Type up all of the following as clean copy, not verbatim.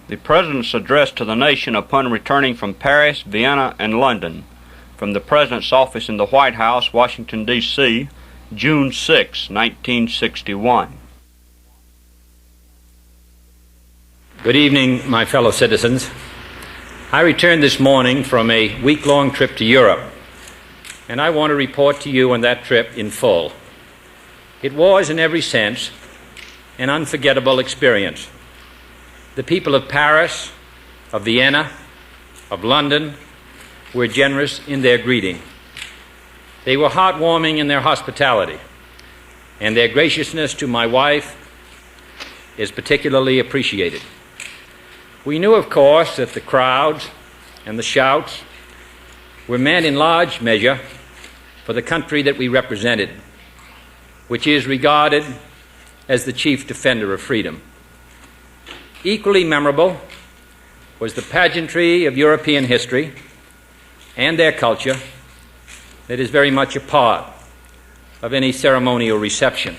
The President's address to the nation upon returning from Paris, Vienna, and London. From the President's office in the White House, Washington, D.C., June 6, 1961. Good evening, my fellow citizens. I returned this morning from a week-long trip to Europe, and I want to report to you on that trip in full. It was, in every sense, an unforgettable experience. The people of Paris, of Vienna, of London were generous in their greeting. They were heartwarming in their hospitality, and their graciousness to my wife is particularly appreciated. We knew, of course, that the crowds and the shouts were meant in large measure for the country that we represented, which is regarded as the chief defender of freedom. Equally memorable was the pageantry of European history and their culture that is very much a part of any ceremonial reception.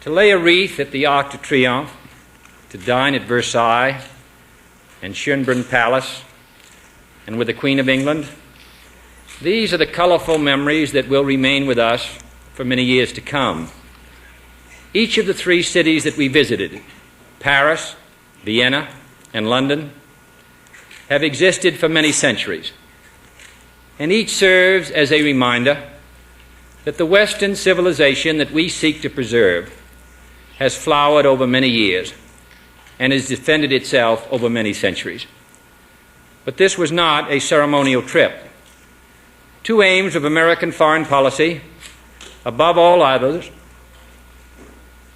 To lay a wreath at the Arc de Triomphe, to dine at Versailles and Schönbrunn Palace, and with the Queen of England, these are the colorful memories that will remain with us for many years to come. Each of the three cities that we visited, Paris, Vienna, and London, have existed for many centuries, and each serves as a reminder that the Western civilization that we seek to preserve has flowered over many years and has defended itself over many centuries. But this was not a ceremonial trip. Two aims of American foreign policy, above all others,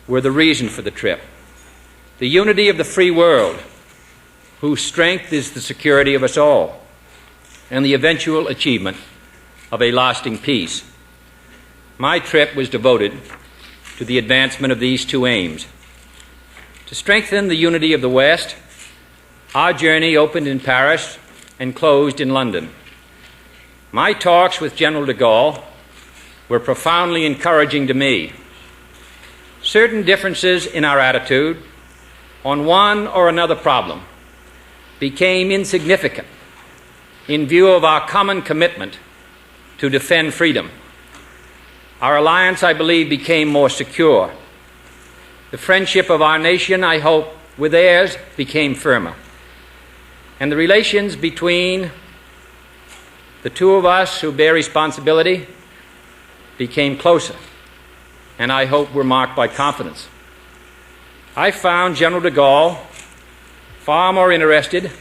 were the reason for the trip. The unity of the free world, whose strength is the security of us all, and the eventual achievement of a lasting peace. My trip was devoted to the advancement of these two aims. To strengthen the unity of the West, our journey opened in Paris and closed in London. My talks with General de Gaulle were profoundly encouraging to me. Certain differences in our attitude on one or another problem became insignificant in view of our common commitment to defend freedom. Our alliance, I believe, became more secure. The friendship of our nation, I hope, with theirs became firmer. And the relations between the two of us who bear responsibility became closer, and I hope were marked by confidence. I found General de Gaulle far more interested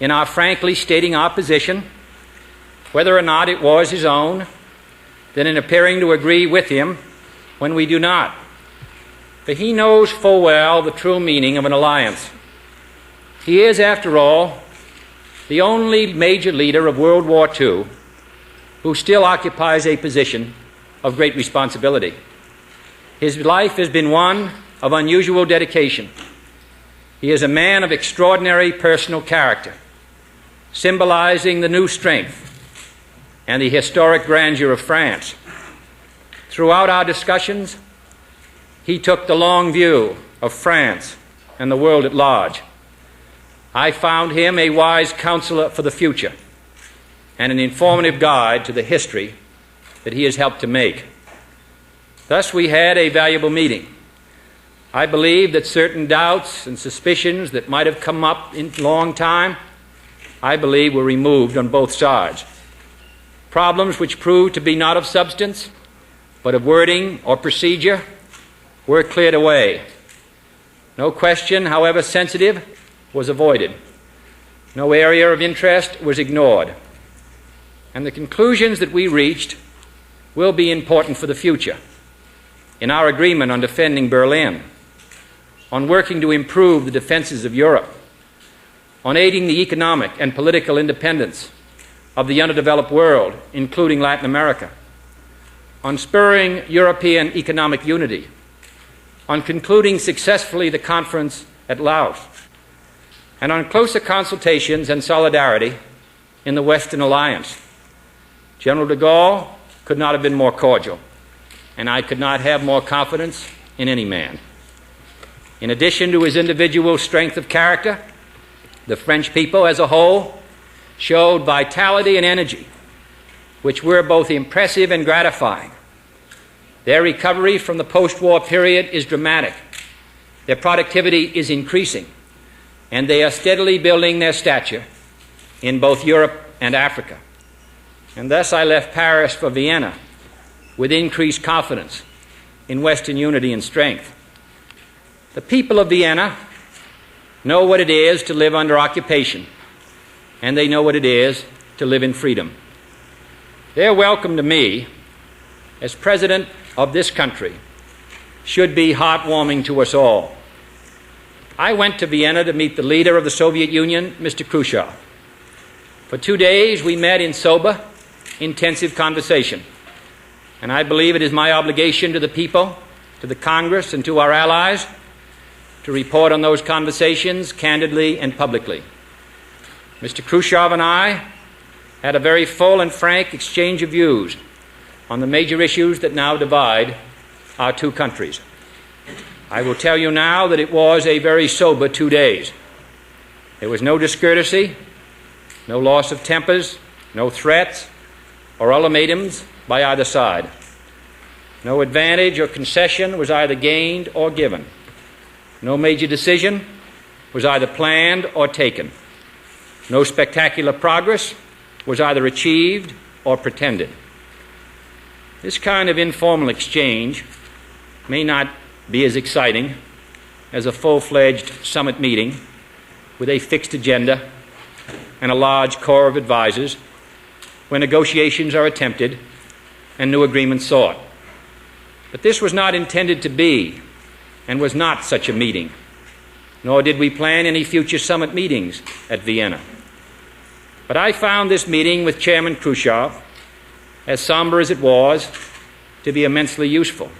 in our frankly stating our position, whether or not it was his own, than in appearing to agree with him when we do not. For he knows full well the true meaning of an alliance. He is, after all, the only major leader of World War II who still occupies a position of great responsibility. His life has been one of unusual dedication. He is a man of extraordinary personal character, symbolizing the new strength and the historic grandeur of France. Throughout our discussions, he took the long view of France and the world at large. I found him a wise counselor for the future and an informative guide to the history that he has helped to make. Thus, we had a valuable meeting. I believe that certain doubts and suspicions that might have come up in a long time, I believe were removed on both sides. Problems which proved to be not of substance, but of wording or procedure, were cleared away. No question, however sensitive, was avoided. No area of interest was ignored. And the conclusions that we reached will be important for the future. In our agreement on defending Berlin, on working to improve the defenses of Europe, on aiding the economic and political independence of the underdeveloped world, including Latin America, on spurring European economic unity, on concluding successfully the conference at Laos, and on closer consultations and solidarity in the Western Alliance. General de Gaulle could not have been more cordial, and I could not have more confidence in any man. In addition to his individual strength of character, the French people as a whole showed vitality and energy, which were both impressive and gratifying. Their recovery from the post-war period is dramatic. Their productivity is increasing, and they are steadily building their stature in both Europe and Africa. And thus I left Paris for Vienna with increased confidence in Western unity and strength. The people of Vienna know what it is to live under occupation, and they know what it is to live in freedom. Their welcome to me as president of this country should be heartwarming to us all. I went to Vienna to meet the leader of the Soviet Union, Mr. Khrushchev. For 2 days we met in sober, intensive conversation, and I believe it is my obligation to the people, to the Congress, and to our allies to report on those conversations candidly and publicly. Mr. Khrushchev and I had a very full and frank exchange of views on the major issues that now divide our two countries. I will tell you now that it was a very sober 2 days. There was no discourtesy, no loss of tempers, no threats or ultimatums by either side. No advantage or concession was either gained or given. No major decision was either planned or taken. No spectacular progress was either achieved or pretended. This kind of informal exchange may not be as exciting as a full-fledged summit meeting with a fixed agenda and a large corps of advisors where negotiations are attempted and new agreements sought. But this was not intended to be and was not such a meeting, nor did we plan any future summit meetings at Vienna. But I found this meeting with Chairman Khrushchev, as somber as it was, to be immensely useful.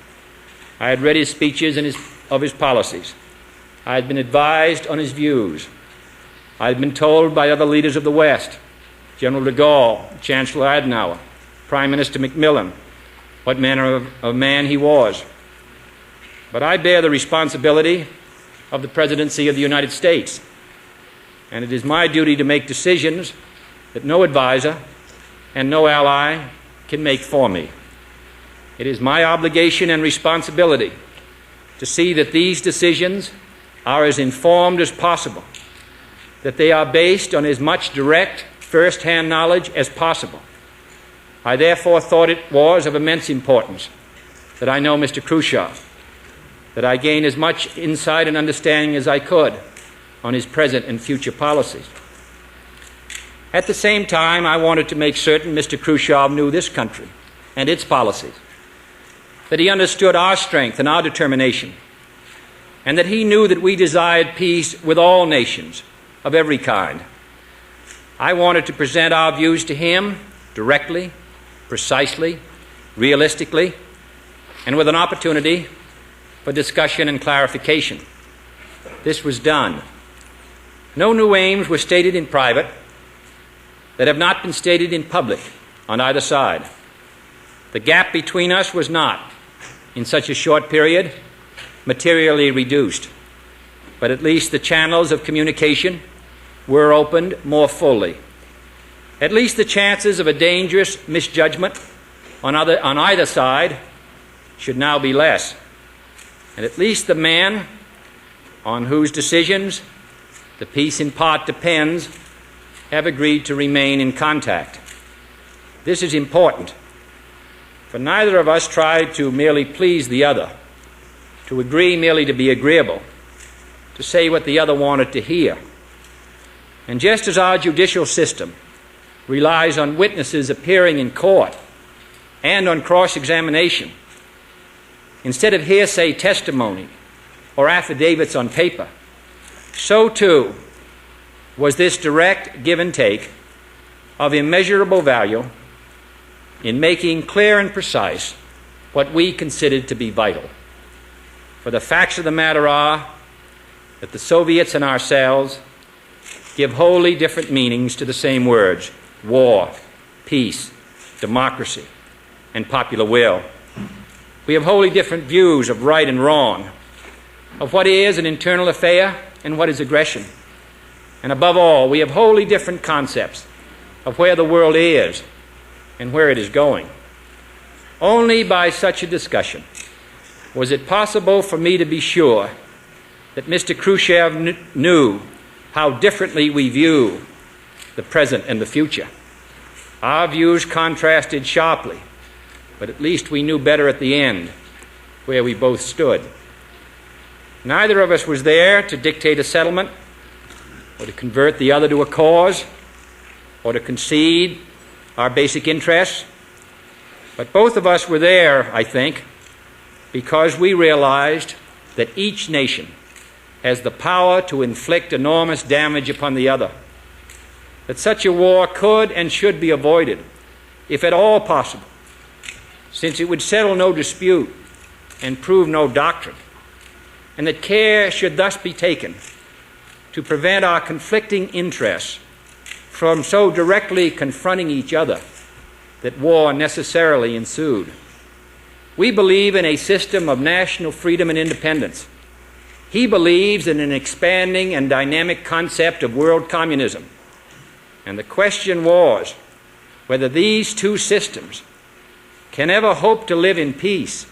I had read his speeches and of his policies. I had been advised on his views. I had been told by other leaders of the West, General de Gaulle, Chancellor Adenauer, Prime Minister Macmillan, what manner of man he was. But I bear the responsibility of the presidency of the United States, and it is my duty to make decisions that no advisor and no ally can make for me. It is my obligation and responsibility to see that these decisions are as informed as possible, that they are based on as much direct, first-hand knowledge as possible. I therefore thought it was of immense importance that I know Mr. Khrushchev, that I gain as much insight and understanding as I could on his present and future policies. At the same time, I wanted to make certain Mr. Khrushchev knew this country and its policies, that he understood our strength and our determination, and that he knew that we desired peace with all nations of every kind. I wanted to present our views to him directly, precisely, realistically, and with an opportunity for discussion and clarification. This was done. No new aims were stated in private that have not been stated in public on either side. The gap between us was not, in such a short period, materially reduced, but at least the channels of communication were opened more fully. At least the chances of a dangerous misjudgment on either side should now be less. And at least the men on whose decisions the peace in part depends have agreed to remain in contact. This is important, for neither of us tried to merely please the other, to agree merely to be agreeable, to say what the other wanted to hear. And just as our judicial system relies on witnesses appearing in court and on cross-examination, instead of hearsay testimony or affidavits on paper, so too was this direct give and take of immeasurable value in making clear and precise what we considered to be vital. For the facts of the matter are that the Soviets and ourselves give wholly different meanings to the same words: war, peace, democracy, and popular will. We have wholly different views of right and wrong, of what is an internal affair and what is aggression. And above all, we have wholly different concepts of where the world is and where it is going. Only by such a discussion was it possible for me to be sure that Mr. Khrushchev knew how differently we view the present and the future. Our views contrasted sharply, but at least we knew better at the end where we both stood. Neither of us was there to dictate a settlement or to convert the other to a cause or to concede our basic interests. But both of us were there, I think, because we realized that each nation has the power to inflict enormous damage upon the other, that such a war could and should be avoided, if at all possible, since it would settle no dispute and prove no doctrine, and that care should thus be taken to prevent our conflicting interests from so directly confronting each other that war necessarily ensued. We believe in a system of national freedom and independence. He believes in an expanding and dynamic concept of world communism. And the question was whether these two systems can ever hope to live in peace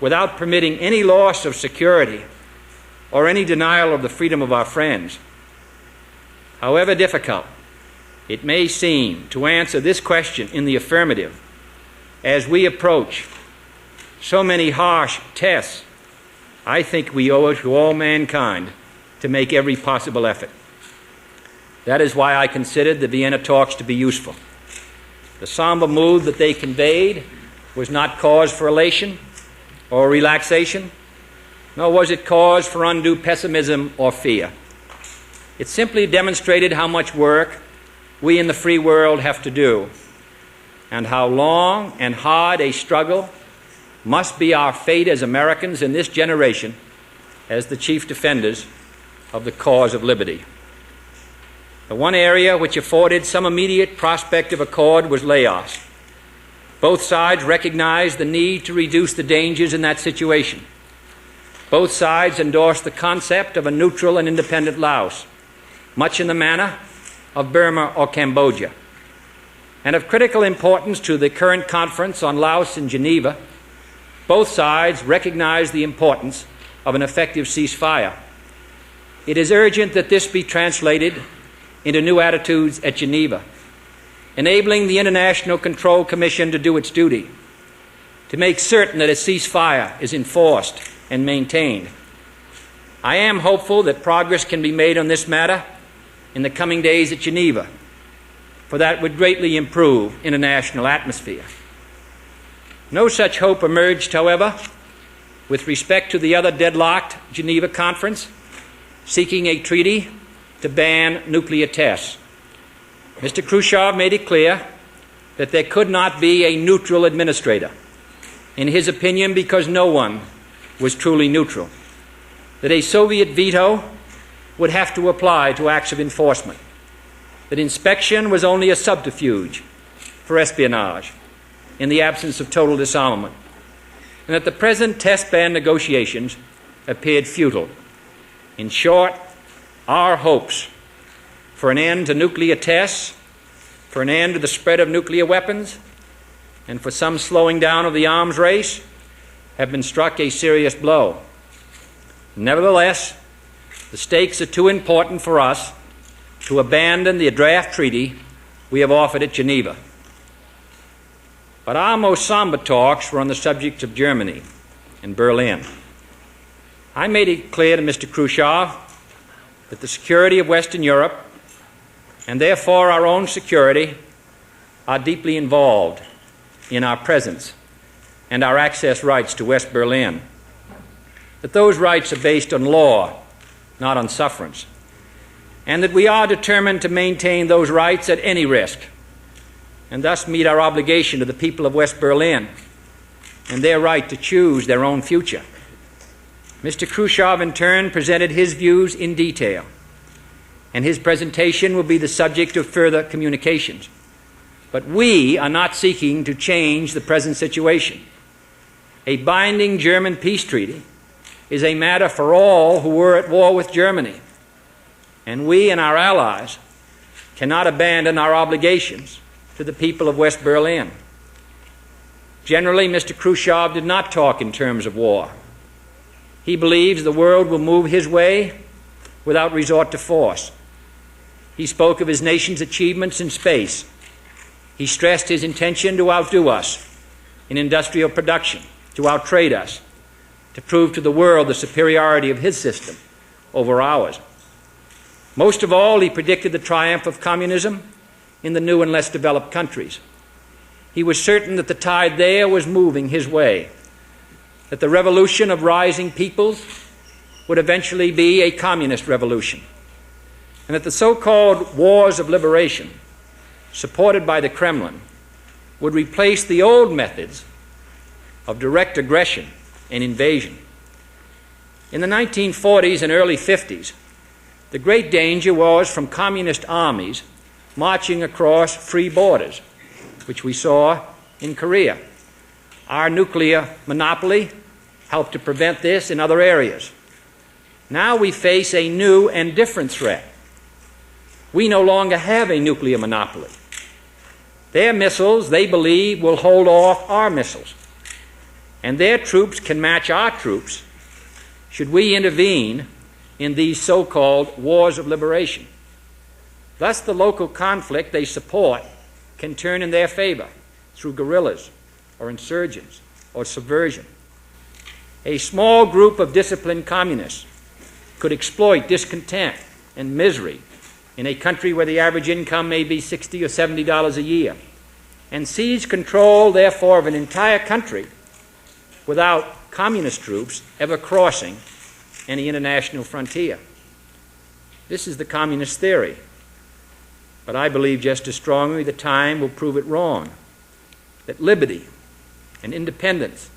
without permitting any loss of security or any denial of the freedom of our friends. However difficult it may seem to answer this question in the affirmative as we approach so many harsh tests, I think we owe it to all mankind to make every possible effort. That is why I considered the Vienna talks to be useful. The somber mood that they conveyed was not cause for elation or relaxation, nor was it cause for undue pessimism or fear. It simply demonstrated how much work we in the free world have to do, and how long and hard a struggle must be our fate as Americans in this generation as the chief defenders of the cause of liberty. The one area which afforded some immediate prospect of accord was Laos. Both sides recognized the need to reduce the dangers in that situation. Both sides endorsed the concept of a neutral and independent Laos, much in the manner of Burma or Cambodia. And of critical importance to the current conference on Laos in Geneva, both sides recognize the importance of an effective ceasefire. It is urgent that this be translated into new attitudes at Geneva, enabling the International Control Commission to do its duty, to make certain that a ceasefire is enforced and maintained. I am hopeful that progress can be made on this matter in the coming days at Geneva, for that would greatly improve international atmosphere. No such hope emerged, however, with respect to the other deadlocked Geneva conference seeking a treaty to ban nuclear tests. Mr. Khrushchev made it clear that there could not be a neutral administrator, in his opinion, because no one was truly neutral, that a Soviet veto would have to apply to acts of enforcement, that inspection was only a subterfuge for espionage in the absence of total disarmament, and that the present test ban negotiations appeared futile. In short, our hopes for an end to nuclear tests, for an end to the spread of nuclear weapons, and for some slowing down of the arms race have been struck a serious blow. Nevertheless, the stakes are too important for us to abandon the draft treaty we have offered at Geneva. But our most somber talks were on the subject of Germany and Berlin. I made it clear to Mr. Khrushchev that the security of Western Europe, and therefore our own security, are deeply involved in our presence and our access rights to West Berlin. That those rights are based on law, not on sufferance, and that we are determined to maintain those rights at any risk, and thus meet our obligation to the people of West Berlin and their right to choose their own future. Mr. Khrushchev, in turn, presented his views in detail, and his presentation will be the subject of further communications. But we are not seeking to change the present situation. A binding German peace treaty is a matter for all who were at war with Germany, and we and our allies cannot abandon our obligations to the people of West Berlin. Generally, Mr. Khrushchev did not talk in terms of war. He believes the world will move his way without resort to force. He spoke of his nation's achievements in space. He stressed his intention to outdo us in industrial production, to outtrade us, to prove to the world the superiority of his system over ours. Most of all, he predicted the triumph of communism in the new and less developed countries. He was certain that the tide there was moving his way, that the revolution of rising peoples would eventually be a communist revolution, and that the so-called wars of liberation, supported by the Kremlin, would replace the old methods of direct aggression and invasion. In the 1940s and early 50s, the great danger was from communist armies marching across free borders, which we saw in Korea. Our nuclear monopoly helped to prevent this in other areas. Now we face a new and different threat. We no longer have a nuclear monopoly. Their missiles, they believe, will hold off our missiles, and their troops can match our troops should we intervene in these so-called wars of liberation. Thus, the local conflict they support can turn in their favor through guerrillas or insurgents or subversion. A small group of disciplined communists could exploit discontent and misery in a country where the average income may be $60 or $70 a year, and seize control, therefore, of an entire country without communist troops ever crossing any international frontier. This is the communist theory. But I believe just as strongly the time will prove it wrong, that liberty and independence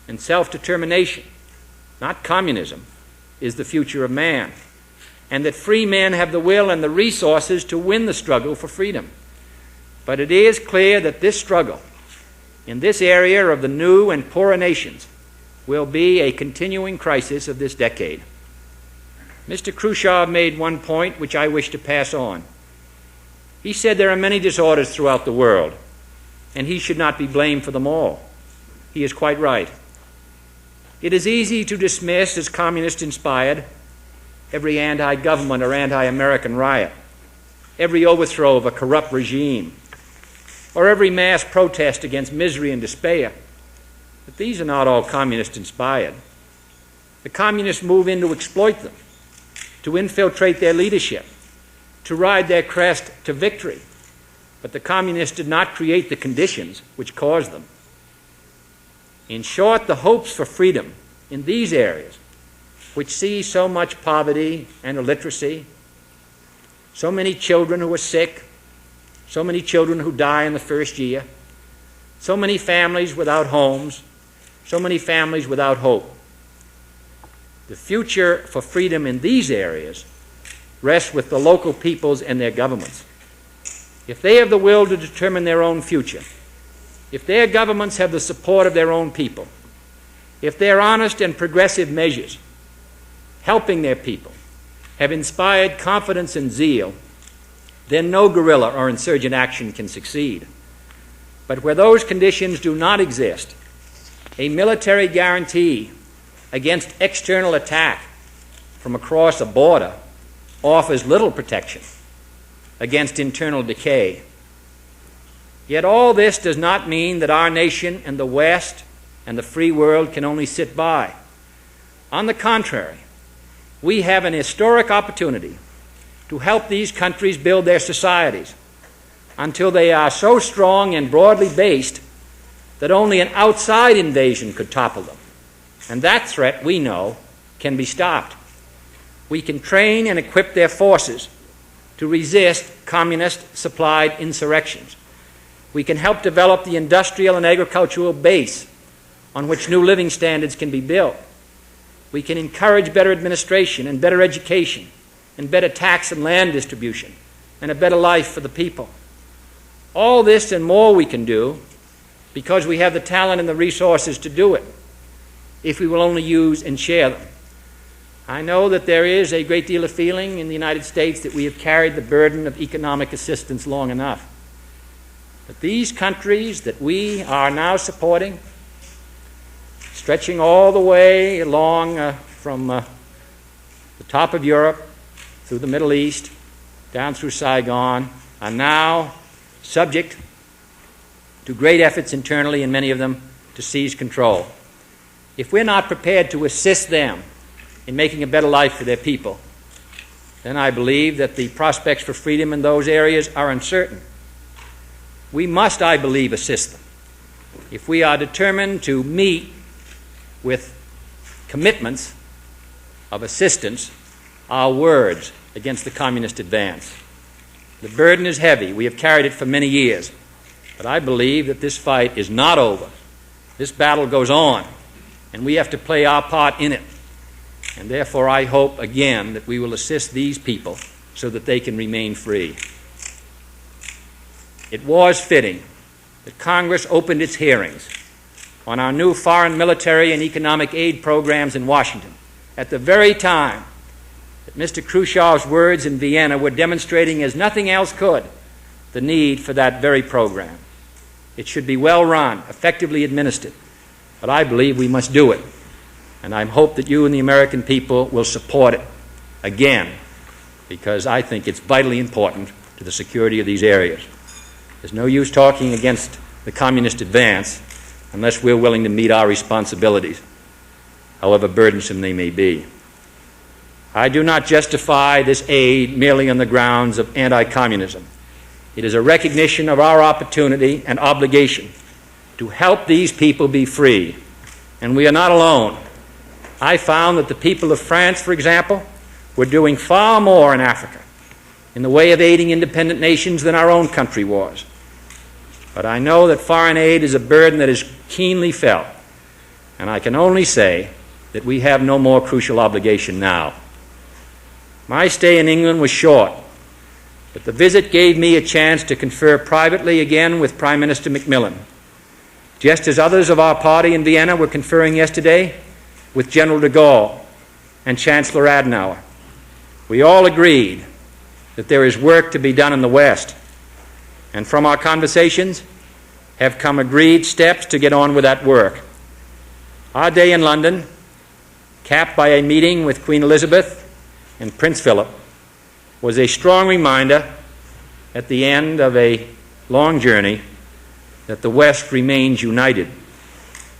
and self-determination, not communism, is the future of man, and that free men have the will and the resources to win the struggle for freedom. But it is clear that this struggle in this area of the new and poorer nations will be a continuing crisis of this decade. Mr. Khrushchev made one point which I wish to pass on. He said there are many disorders throughout the world, and he should not be blamed for them all. He is quite right. It is easy to dismiss as communist-inspired every anti-government or anti-American riot, every overthrow of a corrupt regime, or every mass protest against misery and despair. But these are not all communist-inspired. The communists move in to exploit them, to infiltrate their leadership, to ride their crest to victory. But the communists did not create the conditions which caused them. In short, the hopes for freedom in these areas, which see so much poverty and illiteracy, so many children who are sick, so many children who die in the first year, so many families without homes, so many families without hope. The future for freedom in these areas rests with the local peoples and their governments. If they have the will to determine their own future, if their governments have the support of their own people, if their honest and progressive measures helping their people have inspired confidence and zeal, then no guerrilla or insurgent action can succeed. But where those conditions do not exist, a military guarantee against external attack from across a border offers little protection against internal decay. Yet all this does not mean that our nation and the West and the free world can only sit by. On the contrary, we have an historic opportunity to help these countries build their societies until they are so strong and broadly based that only an outside invasion could topple them. And that threat, we know, can be stopped. We can train and equip their forces to resist communist-supplied insurrections. We can help develop the industrial and agricultural base on which new living standards can be built. We can encourage better administration and better education and better tax and land distribution and a better life for the people. All this and more we can do because we have the talent and the resources to do it if we will only use and share them. I know that there is a great deal of feeling in the United States that we have carried the burden of economic assistance long enough. But these countries that we are now supporting, stretching all the way along from the top of Europe through the Middle East, down through Saigon, are now subject to great efforts internally, and many of them to seize control. If we're not prepared to assist them in making a better life for their people, then I believe that the prospects for freedom in those areas are uncertain. We must, I believe, assist them if we are determined to meet with commitments of assistance our words against the communist advance. The burden is heavy. We have carried it for many years. But I believe that this fight is not over. This battle goes on, and we have to play our part in it. And therefore, I hope again that we will assist these people so that they can remain free. It was fitting that Congress opened its hearings on our new foreign military and economic aid programs in Washington at the very time that Mr. Khrushchev's words in Vienna were demonstrating, as nothing else could, the need for that very program. It should be well run, effectively administered, but I believe we must do it. And I hope that you and the American people will support it again, because I think it's vitally important to the security of these areas. There's no use talking against the communist advance unless we're willing to meet our responsibilities, however burdensome they may be. I do not justify this aid merely on the grounds of anti-communism. It is a recognition of our opportunity and obligation to help these people be free. And we are not alone. I found that the people of France, for example, were doing far more in Africa in the way of aiding independent nations than our own country was. But I know that foreign aid is a burden that is keenly felt, and I can only say that we have no more crucial obligation now. My stay in England was short, but the visit gave me a chance to confer privately again with Prime Minister Macmillan, just as others of our party in Vienna were conferring yesterday with General de Gaulle and Chancellor Adenauer. We all agreed that there is work to be done in the West, and from our conversations have come agreed steps to get on with that work. Our day in London, capped by a meeting with Queen Elizabeth and Prince Philip, was a strong reminder at the end of a long journey that the West remains united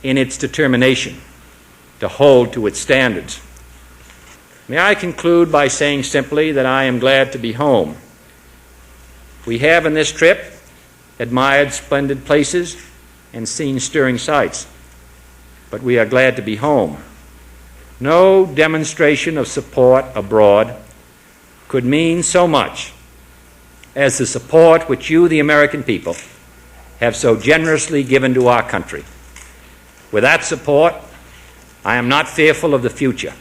in its determination to hold to its standards. May I conclude by saying simply that I am glad to be home. We have in this trip admired splendid places and seen stirring sights, but we are glad to be home. No demonstration of support abroad could mean so much as the support which you, the American people, have so generously given to our country. With that support, I am not fearful of the future.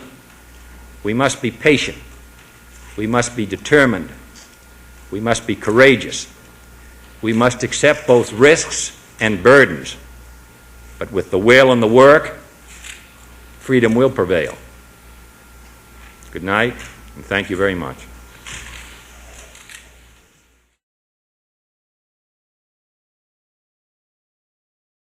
We must be patient. We must be determined. We must be courageous. We must accept both risks and burdens. But with the will and the work, freedom will prevail. Good night, and thank you very much.